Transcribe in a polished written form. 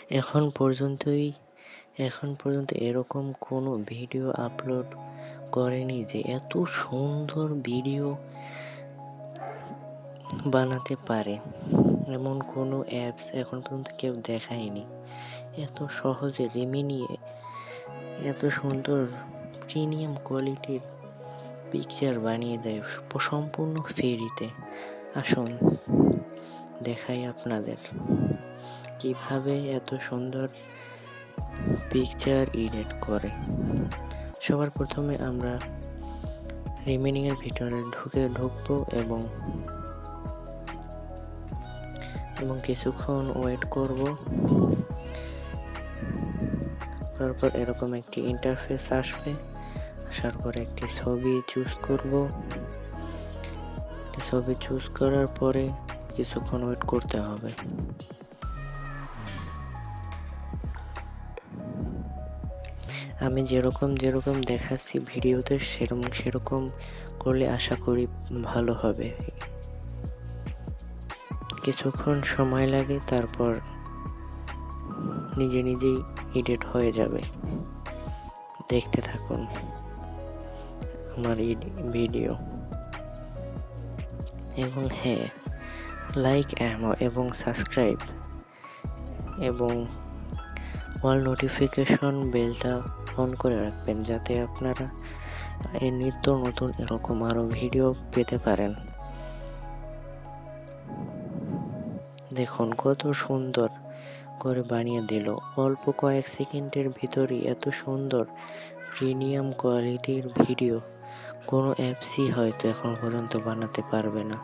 এখন পর্যন্ত এরকম কোনো ভিডিও আপলোড করেনি যে এত সুন্দর ভিডিও বানাতে পারে। এমন কোনো অ্যাপস এখন পর্যন্ত কেউ দেখায়নি। এত সহজে রিমিনি এত সুন্দর প্রিমিয়াম কোয়ালিটির পিকচার বানিয়ে দেয় সম্পূর্ণ ফ্রিতে। আসুন দেখাই আপনাদের কিভাবে এত সুন্দর পিকচার এডিট করে। সবার প্রথমে আমরা রিমিনি এর ভিতরে ঢুকবো এবং কিছুক্ষণ ওয়েট করব। তারপর এরকম একটি ইন্টারফেস আসবে। আসার পরে একটি ছবি চুজ করব। ছবি চুজ করার পরে কিছুক্ষণ ওয়েট করতে হবে। আমি যেরকম দেখাচ্ছি ভিডিওতে সেরকম করলে আশা করি ভালো হবে। কিছুক্ষণ সময় লাগে, তারপর নিজেই এডিট হয়ে যাবে। দেখতে থাকুন আমার এই ভিডিও। এবং হ্যাঁ, লাইক এবং সাবস্ক্রাইব এবং অল নোটিফিকেশন বেলটা অন করে রাখবেন, যাতে আপনারা এই নিত্য নতুন এরকম আরো ভিডিও পেতে পারেন। দেখুন কত সুন্দর করে বানিয়ে দিল। অল্প কয়েক সেকেন্ডের ভিতরেই এত সুন্দর প্রিমিয়াম কোয়ালিটির ভিডিও কোনো অ্যাপসই হয়তো এখন পর্যন্ত বানাতে পারবে না।